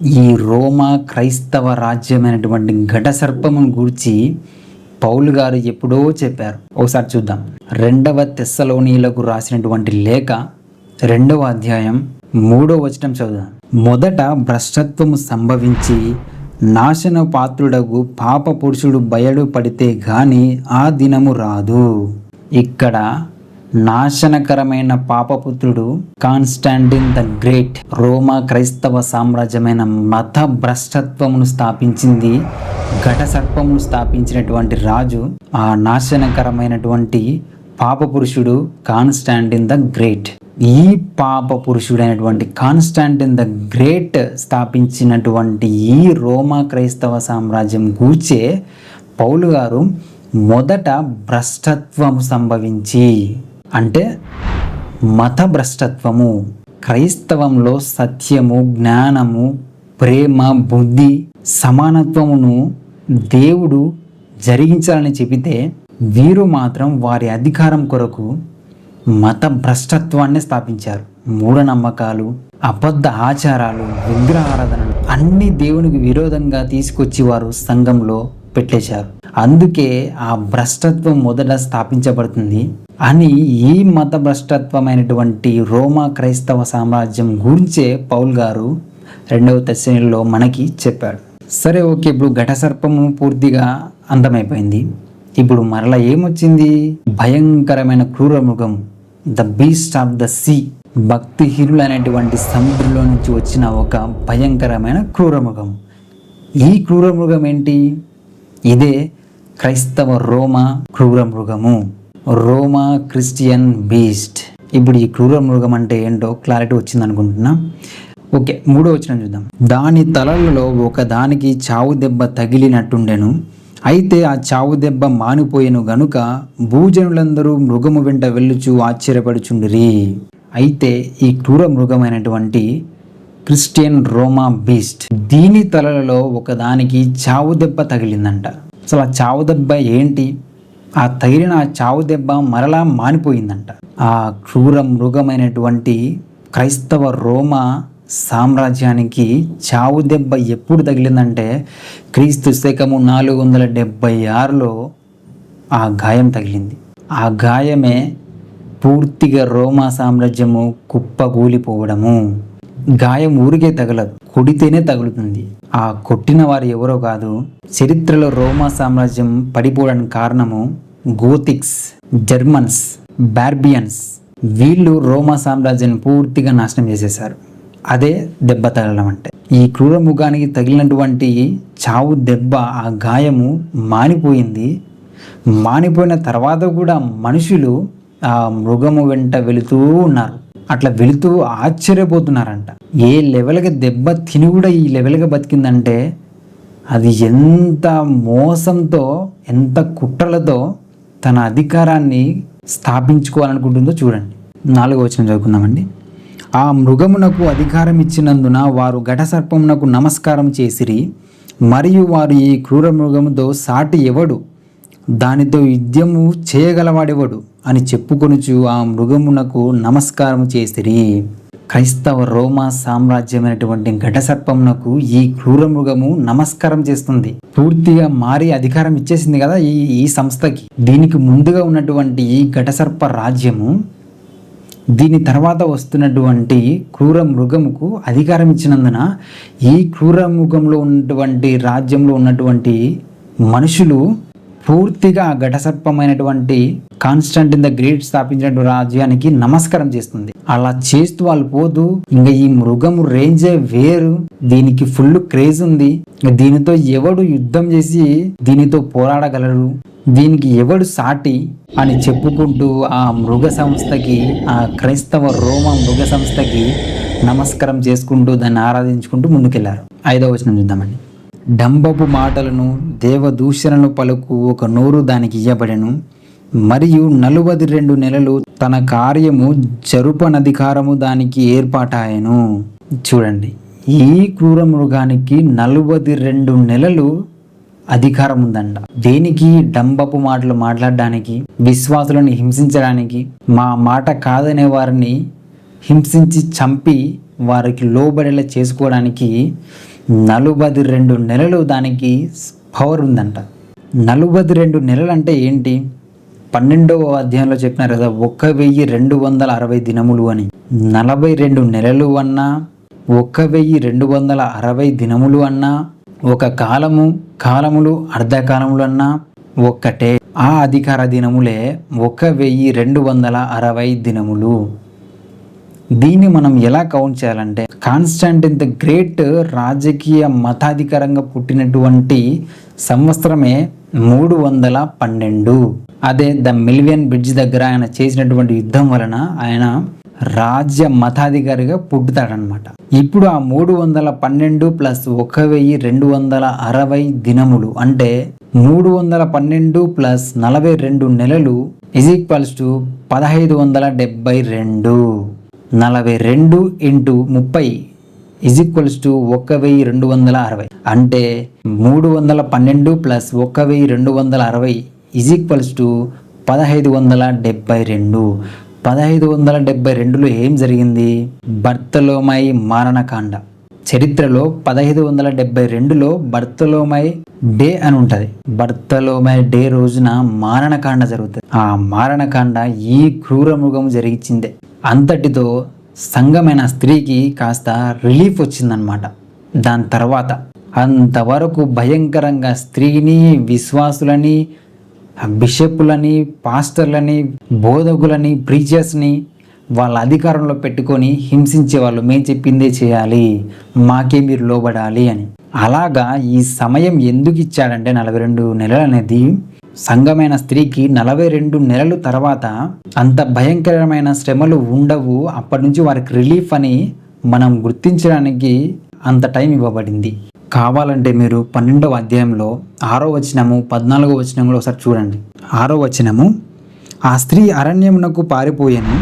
ఈ రోమా క్రైస్తవ రాజ్యమైనటువంటి ఘట సర్పమును గూర్చి పౌలు గారు ఎప్పుడో చెప్పారు. ఒకసారి చూద్దాం. 2వ తెస్సలోనీయులకు రాసినటువంటి లేఖ 2వ అధ్యాయం 3వ వచనం చదువుదాం. మొదట భ్రష్టత్వము సంభవించి నాశన పాత్రుడగు పాప పురుషుడు బయలు పడితే గాని ఆ దినము రాదు. ఇక్కడ నాశనకరమైన పాపపుత్రుడు కాన్స్టాంటిన్ ద గ్రేట్ రోమా క్రైస్తవ సామ్రాజ్యమైన మత భ్రష్టత్వమును స్థాపించింది, ఘట సర్పమును స్థాపించినటువంటి రాజు ఆ నాశనకరమైనటువంటి పాప పురుషుడు కాన్స్టాంటిన్ ద గ్రేట్. ఈ పాప పురుషుడైనటువంటి కాన్స్టాంటిన్ ద గ్రేట్ స్థాపించినటువంటి ఈ రోమా క్రైస్తవ సామ్రాజ్యం గూర్చే పౌలు గారు మొదట భ్రష్టత్వము సంభవించి, అంటే మత భ్రష్టత్వము, క్రైస్తవంలో సత్యము, జ్ఞానము, ప్రేమ, బుద్ధి, సమానత్వమును దేవుడు జరిగించాలని చెబితే వీరు మాత్రం వారి అధికారం కొరకు మత భ్రష్టత్వాన్ని స్థాపించారు. మూఢనమ్మకాలు, అబద్ధ ఆచారాలు, విగ్రహారాధనలు అన్ని దేవునికి విరోధంగా తీసుకొచ్చి వారు సంఘంలో పెట్టేశారు. అందుకే ఆ భ్రష్టత్వం మొదట స్థాపించబడుతుంది అని ఈ మత భ్రష్టత్వమైనటువంటి రోమా క్రైస్తవ సామ్రాజ్యం గురించే పౌల్ గారు 2వ తెస్సలోనిలో మనకి చెప్పాడు. సరే, ఓకే, ఇప్పుడు ఘట సర్పము పూర్తిగా అంతమైపోయింది. ఇప్పుడు మరలా ఏమొచ్చింది? భయంకరమైన క్రూర మృగం, the beast of the sea, భక్తిహీనులు అనేటువంటి సముద్రంలో నుంచి వచ్చిన ఒక భయంకరమైన క్రూర మృగం. ఈ క్రూర మృగం ఏంటి? ఇదే క్రైస్తవ రోమా క్రూర మృగము, రోమా క్రిస్టియన్ బీస్ట్. ఇప్పుడు ఈ క్రూర మృగం అంటే ఏంటో క్లారిటీ వచ్చింది అనుకుంటున్నా. ఓకే, 3వ వచనం చూద్దాం. దాని తలలలో ఒక దానికి చావు దెబ్బ తగిలినట్టుండెను. అయితే ఆ చావు దెబ్బ మానిపోయెను గనుక భూజనులందరూ మృగము వెంట వెళ్ళుచు ఆశ్చర్యపడుచుండిరి. అయితే ఈ క్రూర మృగమైనటువంటి క్రిస్టియన్ రోమా బీస్ట్, దీని తలలో ఒకదానికి చావు దెబ్బ తగిలిందంట. అసలు ఆ చావు దెబ్బ ఏంటి? ఆ తగిలిన ఆ చావు దెబ్బ మరలా మానిపోయిందంట. ఆ క్రూర మృగమైనటువంటి క్రైస్తవ రోమా సామ్రాజ్యానికి చావు దెబ్బ ఎప్పుడు తగిలిందంటే క్రీస్తు శకము 476లో ఆ గాయం తగిలింది. ఆ గాయమే పూర్తిగా రోమా సామ్రాజ్యము కుప్పకూలిపోవడము. గాయం ఊరికే తగలదు, కొడితేనే తగులుతుంది. ఆ కొట్టిన వారు ఎవరో కాదు, చరిత్రలో రోమా సామ్రాజ్యం పడిపోవడానికి కారణము గోతిక్స్, జర్మన్స్, బార్బియన్స్. వీళ్ళు రోమా సామ్రాజ్యాన్ని పూర్తిగా నాశనం చేసేశారు. అదే దెబ్బ తగలడం అంటే. ఈ క్రూర మృగానికి తగిలినటువంటి చావు దెబ్బ, ఆ గాయము మానిపోయింది. మానిపోయిన తర్వాత కూడా మనుషులు ఆ మృగము వెంట వెళుతూ ఉన్నారు. అట్లా వెళుతూ ఆశ్చర్యపోతున్నారంట. ఏ లెవెల్గా దెబ్బ తిని కూడా ఈ లెవెల్గా బతికిందంటే అది ఎంత మోసంతో, ఎంత కుట్రలతో తన అధికారాన్ని స్థాపించుకోవాలనుకుంటుందో చూడండి. 4వ వచనం చదువుకుందామండి. ఆ మృగమునకు అధికారం ఇచ్చినందున వారు ఘట సర్పమునకు నమస్కారం చేసిరి. మరియు వారు ఈ క్రూర మృగముతో సాటి ఎవడు, దానితో యుద్ధము చేయగలవాడెవడు అని చెప్పుకొనుచు ఆ మృగమునకు నమస్కారం చేసిరి. క్రైస్తవ రోమా సామ్రాజ్యమైనటువంటి ఘట సర్పమునకు ఈ క్రూర మృగము నమస్కారం చేస్తుంది. పూర్తిగా మారి అధికారం ఇచ్చేసింది కదా ఈ సంస్థకి. దీనికి ముందుగా ఉన్నటువంటి ఈ ఘట సర్ప రాజ్యము, దీని తర్వాత వస్తున్నటువంటి క్రూర మృగముకు అధికారం ఇచ్చినందున ఈ క్రూర మృగంలో ఉన్నటువంటి రాజ్యంలో ఉన్నటువంటి మనుషులు పూర్తిగా ఘట సర్పమైనటువంటి కాన్స్టాంటిన్ ద గ్రేట్ స్థాపించినటువంటి రాజ్యానికి నమస్కారం చేస్తుంది. అలా చేస్తూ వాళ్ళు పోతూ ఇంకా ఈ మృగము రేంజే వేరు, దీనికి ఫుల్ క్రేజ్ ఉంది, దీనితో ఎవడు యుద్ధం చేసి దీనితో పోరాడగలరు, దీనికి ఎవడు సాటి అని చెప్పుకుంటూ ఆ మృగ సంస్థకి, ఆ క్రైస్తవ రోమా మృగ సంస్థకి నమస్కారం చేసుకుంటూ దాన్ని ఆరాధించుకుంటూ ముందుకెళ్లారు. 5వ వచనం చూద్దామండి. డంబపు మాటలను దేవదూషణను పలుకు ఒక నోరు దానికి ఇయ్యబడెను. మరియు 42 నెలలు తన కార్యము జరుపనధికారము దానికి ఏర్పాటాయను. చూడండి, ఈ క్రూర మృగానికి 42 నెలలు అధికారం ఉందంట. దేనికి? డంబపు మాటలు మాట్లాడడానికి, విశ్వాసులను హింసించడానికి, మా మాట కాదనే వారిని హింసించి చంపి వారికి లోబడేలా చేసుకోవడానికి 42 నెలలు దానికి పవర్ ఉందంట. 42 నెలలు అంటే ఏంటి? 12వ అధ్యాయంలో చెప్పినారు కదా 1260 దినములు అని. 42 నెలలు అన్నా 1260 దినములు అన్నా ఒక కాలములు అర్ధకాలములు అన్నా ఒక్కటే. ఆ అధికార దినములే 1260 దినములు. దీన్ని మనం ఎలా కౌంట్ చేయాలంటే, కాన్స్టాంటిన్ ద గ్రేట్ రాజకీయ మతాధికారంగా పుట్టినటువంటి సంవత్సరమే 312. అదే ద మిలియన్ బ్రిడ్జ్ దగ్గర ఆయన చేసినటువంటి యుద్ధం వలన ఆయన రాజ్య మతాధికారిగా పుట్టుతాడనమాట. ఇప్పుడు ఆ 312 ప్లస్ 1260 దినములు అంటే 312 ప్లస్ 42 నెలలు is equals to 1572. 42 into 30 is equals to 1260. అంటే 312 ప్లస్ 1260 ఈజ్ ఈక్వల్స్ టు 1572. 1572లో ఏం జరిగింది? బర్తలోమై మారణకాండ. చరిత్రలో 1572లో బర్తలోమై డే అని ఉంటుంది. బర్తలోమై డే రోజున మారణకాండ జరుగుతుంది. ఆ మారణకాండ ఈ క్రూర మృగం జరిగించిందే. అంతటితో సంఘమైన స్త్రీకి కాస్త రిలీఫ్ వచ్చిందనమాట. దాని తర్వాత అంతవరకు భయంకరంగా స్త్రీని, విశ్వాసులని, బిషపులని, పాస్టర్లని, బోధకులని, ప్రీచర్స్ని వాళ్ళ అధికారంలో పెట్టుకొని హింసించేవాళ్ళు. మేము చెప్పిందే చేయాలి, మాకే మీరు లోబడాలి అని. అలాగా ఈ సమయం ఎందుకు ఇచ్చాడంటే 42 నెలలు అనేది సంఘమైన స్త్రీకి 42 నెలలు తర్వాత అంత భయంకరమైన శ్రమలు ఉండవు. అప్పటి నుంచి వారికి రిలీఫ్ అని మనం గుర్తించడానికి అంత టైం ఇవ్వబడింది. కావాలంటే మీరు 12వ అధ్యాయంలో 6వ వచనము 14వ వచనంలో ఒకసారి చూడండి. 6వ వచనము, ఆ స్త్రీ అరణ్యమునకు పారిపోయాను,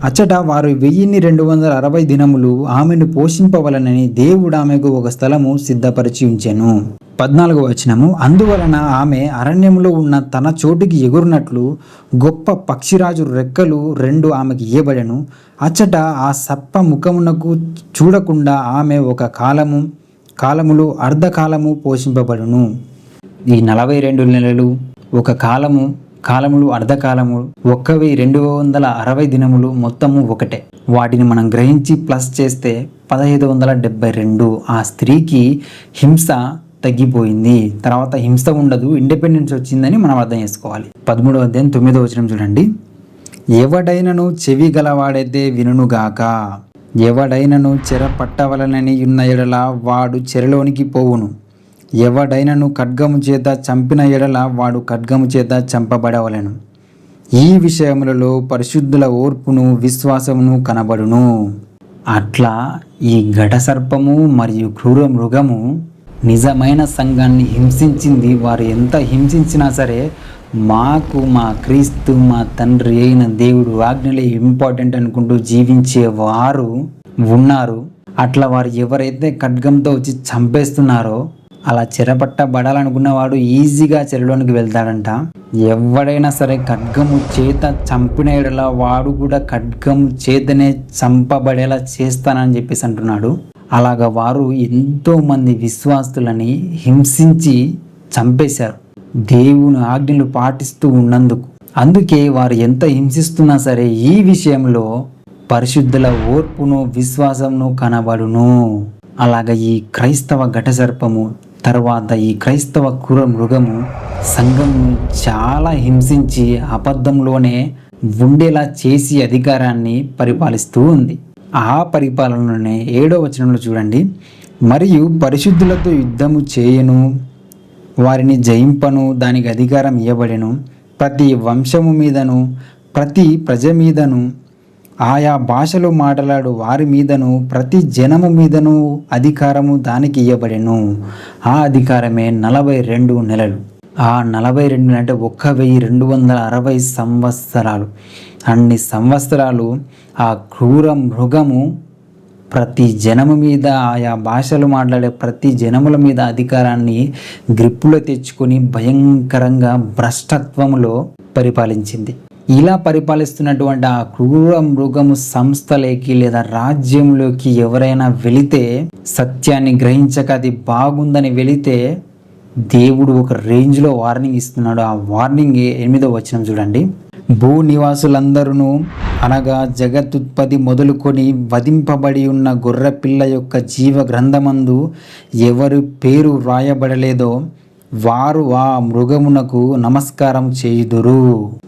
అచ్చట వారు 1260 దినములు ఆమెను పోషింపవలనని దేవుడు ఆమెకు ఒక స్థలము సిద్ధపరిచి ఉంచెను. 14వ వచనము, అందువలన ఆమె అరణ్యములో ఉన్న తన చోటుకి ఎగురునట్లు గొప్ప పక్షిరాజు రెక్కలు 2 ఆమెకి ఇయ్యబడెను. అచ్చట ఆ సర్ప ముఖమునకు చూడకుండా ఆమె ఒక కాలములు అర్ధకాలము పోషింపబడును. ఈ 42 నెలలు ఒక కాలములు అర్ధకాలము 1260 దినములు మొత్తము ఒకటే. వాటిని మనం గ్రహించి ప్లస్ చేస్తే 1572. ఆ స్త్రీకి హింస తగ్గిపోయింది. తర్వాత హింస ఉండదు, ఇండిపెండెన్స్ వచ్చిందని మనం అర్థం చేసుకోవాలి. 13వ అధ్యాయం 9వ వచనం చూడండి. ఎవడైనను చెవి గలవాడైతే వినుగాక, ఎవడైనను చెర పట్టవలనని ఉన్న ఎడల వాడు చెరలోనికి పోవును, ఎవడైనను ఖడ్గము చేత చంపిన ఎడల వాడు ఖడ్గము చేత చంపబడవలెను. ఈ విషయములలో పరిశుద్ధుల ఓర్పును విశ్వాసమును కనబడును. అట్లా ఈ ఘటసర్పము మరియు క్రూర మృగము నిజమైన సంఘాన్ని హింసించింది. వారు ఎంత హింసించినా సరే మాకు మా క్రీస్తు, మా తండ్రి అయిన దేవుడు ఆజ్ఞలే ఇంపార్టెంట్ అనుకుంటూ జీవించే వారు ఉన్నారు. అట్లా వారు ఎవరైతే ఖడ్గంతో వచ్చి చంపేస్తున్నారో అలా చెరపట్టబడాలనుకున్నవాడు ఈజీగా చెరలోనికి వెళ్తాడంట. ఎవడైనా సరే ఖడ్గము చేత చంపిన ఎడల వాడు కూడా ఖడ్గము చేతనే చంపబడేలా చేస్తానని చెప్పేసి అంటున్నాడు. అలాగా వారు ఎంతో మంది విశ్వాసులని హింసించి చంపేశారు దేవుని ఆజ్ఞలు పాటిస్తూ ఉన్నందుకు. అందుకే వారు ఎంత హింసిస్తున్నా సరే ఈ విషయంలో పరిశుద్ధుల ఓర్పును విశ్వాసమును కనబడును. అలాగా ఈ క్రైస్తవ ఘటసర్పము తర్వాత ఈ క్రైస్తవ క్రూర మృగము సంఘము చాలా హింసించి అబద్ధంలోనే ఉండేలా చేసి అధికారాన్ని పరిపాలిస్తూ ఉంది. ఆ పరిపాలనలోనే 7వ వచనంలో చూడండి. మరియు పరిశుద్ధులతో యుద్ధము చేయను, వారిని జయింపను, దానికి అధికారం ఇవ్వబడెను. ప్రతి వంశము మీదను ప్రతి ప్రజ మీదను ఆయా భాషలు మాట్లాడు వారి మీదను ప్రతి జనము మీదను అధికారము దానికి ఇవ్వబడెను. ఆ అధికారమే 42 నెలలు. ఆ 42 అంటే 1260 సంవత్సరాలు. అన్ని సంవత్సరాలు ఆ క్రూర మృగము ప్రతి జనము మీద, ఆయా భాషలు మాట్లాడే ప్రతి జనముల మీద అధికారాన్ని గ్రిప్పులో తెచ్చుకొని భయంకరంగా భ్రష్టత్వములో పరిపాలించింది. ఇలా పరిపాలిస్తున్నటువంటి ఆ క్రూర మృగము సంస్థలోకి లేదా రాజ్యంలోకి ఎవరైనా వెళితే, సత్యాన్ని గ్రహించక అది బాగుందని వెళితే దేవుడు ఒక రేంజ్లో వార్నింగ్ ఇస్తున్నాడు. ఆ వార్నింగ్ 8వ వచనం చూడండి. భూ నివాసులందరూ అనగా జగత్తుత్పత్తి మొదలుకొని వధింపబడి ఉన్న గొర్రెపిల్ల యొక్క జీవ గ్రంథమందు ఎవరి పేరు వ్రాయబడలేదో వారు ఆ మృగమునకు నమస్కారం చేయుదురు.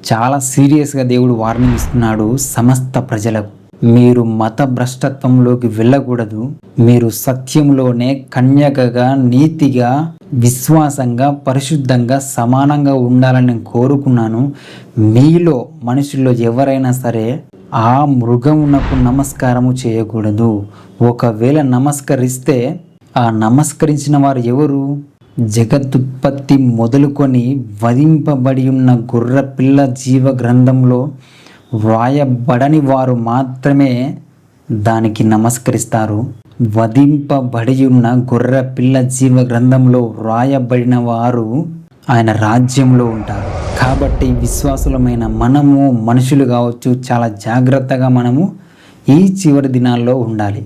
చాలా సీరియస్గా దేవుడు వార్నింగ్ ఇస్తున్నాడు సమస్త ప్రజలకు. మీరు మత భ్రష్టత్వంలోకి వెళ్ళకూడదు. మీరు సత్యంలోనే కన్యకగా, నీతిగా, విశ్వాసంగా, పరిశుద్ధంగా, సమానంగా ఉండాలని నేను కోరుకున్నాను. మీలో మనుషుల్లో ఎవరైనా సరే ఆ మృగమునకు నమస్కారము చేయకూడదు. ఒకవేళ నమస్కరిస్తే ఆ నమస్కరించిన వారు ఎవరు? జగత్తుత్పత్తి మొదలుకొని వధింపబడి ఉన్న గొర్రెపిల్ల జీవ గ్రంథంలో వ్రాయబడని వారు మాత్రమే దానికి నమస్కరిస్తారు. వధింపబడి ఉన్న గొర్రెపిల్ల జీవ గ్రంథంలో వ్రాయబడిన వారు ఆయన రాజ్యంలో ఉంటారు. కాబట్టి విశ్వాసులమైన మనము, మనుషులు కావచ్చు, చాలా జాగ్రత్తగా మనము ఈ చివరి దినాల్లో ఉండాలి.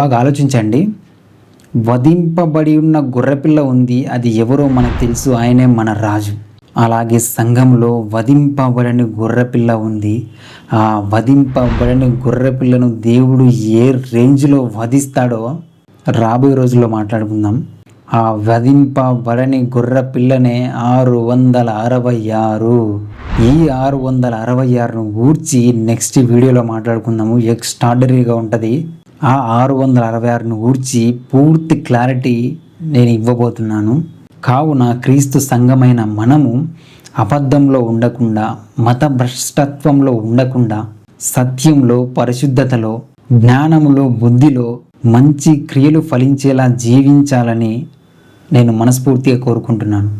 బాగా ఆలోచించండి. వధింపబడి ఉన్న గొర్రెపిల్ల ఉంది, అది ఎవరో మనకు తెలుసు, ఆయనే మన రాజు. అలాగే సంఘంలో వధింపబడని గొర్రెపిల్ల ఉంది. ఆ వధింపబడని గొర్రెపిల్లను దేవుడు ఏ రేంజ్లో వధిస్తాడో రాబోయే రోజుల్లో మాట్లాడుకుందాం. ఆ వధింపబడని గొర్రెపిల్లనే 666. ఈ 666ను గూర్చి నెక్స్ట్ వీడియోలో మాట్లాడుకుందాము. ఎక్స్ట్రాడనరీగా ఉంటుంది. ఆ 666ను గూర్చి పూర్తి క్లారిటీ నేను ఇవ్వబోతున్నాను. కావున క్రీస్తు సంఘమైన మనము అబద్ధంలో ఉండకుండా, మత భ్రష్టత్వంలో ఉండకుండా, సత్యంలో, పరిశుద్ధతలో, జ్ఞానములో, బుద్ధిలో మంచి క్రియలు ఫలించేలా జీవించాలని నేను మనస్ఫూర్తిగా కోరుకుంటున్నాను.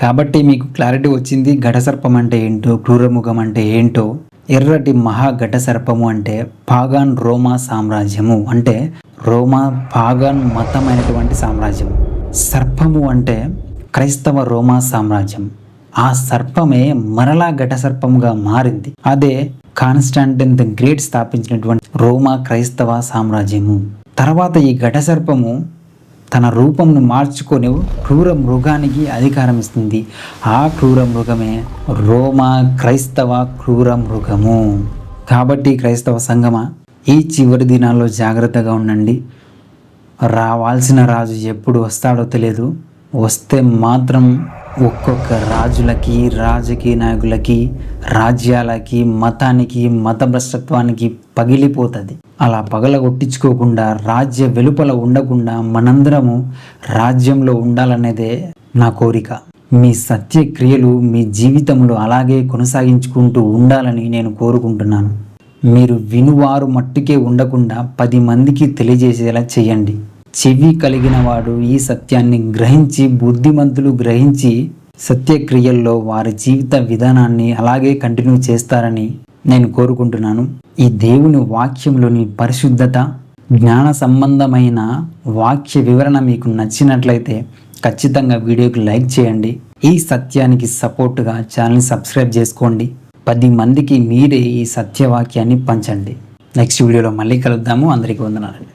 కాబట్టి మీకు క్లారిటీ వచ్చింది. ఘటసర్పం అంటే ఏంటో, క్రూరముఖం అంటే ఏంటో. ఎర్రటి మహా ఘటసర్పము అంటే పాగాన్ రోమా సామ్రాజ్యము, అంటే రోమా పాగాన్ మతమైనటువంటి సామ్రాజ్యము. సర్పము అంటే క్రైస్తవ రోమా సామ్రాజ్యం. ఆ సర్పమే మరలా ఘటసర్పముగా మారింది. అదే కాన్స్టాంటిన్ ది గ్రేట్ స్థాపించినటువంటి రోమా క్రైస్తవ సామ్రాజ్యము. తర్వాత ఈ ఘటసర్పము తన రూపంను మార్చుకొని క్రూర మృగానికి అధికారం ఇస్తుంది. ఆ క్రూర మృగమే రోమా క్రైస్తవ క్రూర మృగము. కాబట్టి క్రైస్తవ సంఘమా, ఈ చివరి దినాల్లో జాగ్రత్తగా ఉండండి. రావాల్సిన రాజు ఎప్పుడు వస్తాడో తెలియదు. వస్తే మాత్రం ఒక్కొక్క రాజులకి, రాజకీయ నాయకులకి, రాజ్యాలకి, మతానికి, మత భ్రష్టత్వానికి పగిలిపోతుంది. అలా పగలగొట్టించుకోకుండా, రాజ్య వెలుపల ఉండకుండా మనందరము రాజ్యంలో ఉండాలనేదే నా కోరిక. మీ సత్యక్రియలు మీ జీవితంలో అలాగే కొనసాగించుకుంటూ ఉండాలని నేను కోరుకుంటున్నాను. మీరు వినువారు మట్టుకే ఉండకుండా 10 మందికి తెలియజేసేలా చేయండి. చెవి కలిగిన వాడు ఈ సత్యాన్ని గ్రహించి, బుద్ధిమంతులు గ్రహించి సత్యక్రియల్లో వారి జీవిత విధానాన్ని అలాగే కంటిన్యూ చేస్తారని నేను కోరుకుంటున్నాను. ఈ దేవుని వాక్యంలోని పరిశుద్ధత, జ్ఞాన సంబంధమైన వాక్య వివరణ మీకు నచ్చినట్లయితే ఖచ్చితంగా వీడియోకి లైక్ చేయండి. ఈ సత్యానికి సపోర్టుగా ఛానల్ని సబ్స్క్రైబ్ చేసుకోండి. 10 మందికి మీరే ఈ సత్యవాక్యాన్ని పంచండి. నెక్స్ట్ వీడియోలో మళ్ళీ కలుద్దాము. అందరికీ వందనాలండి.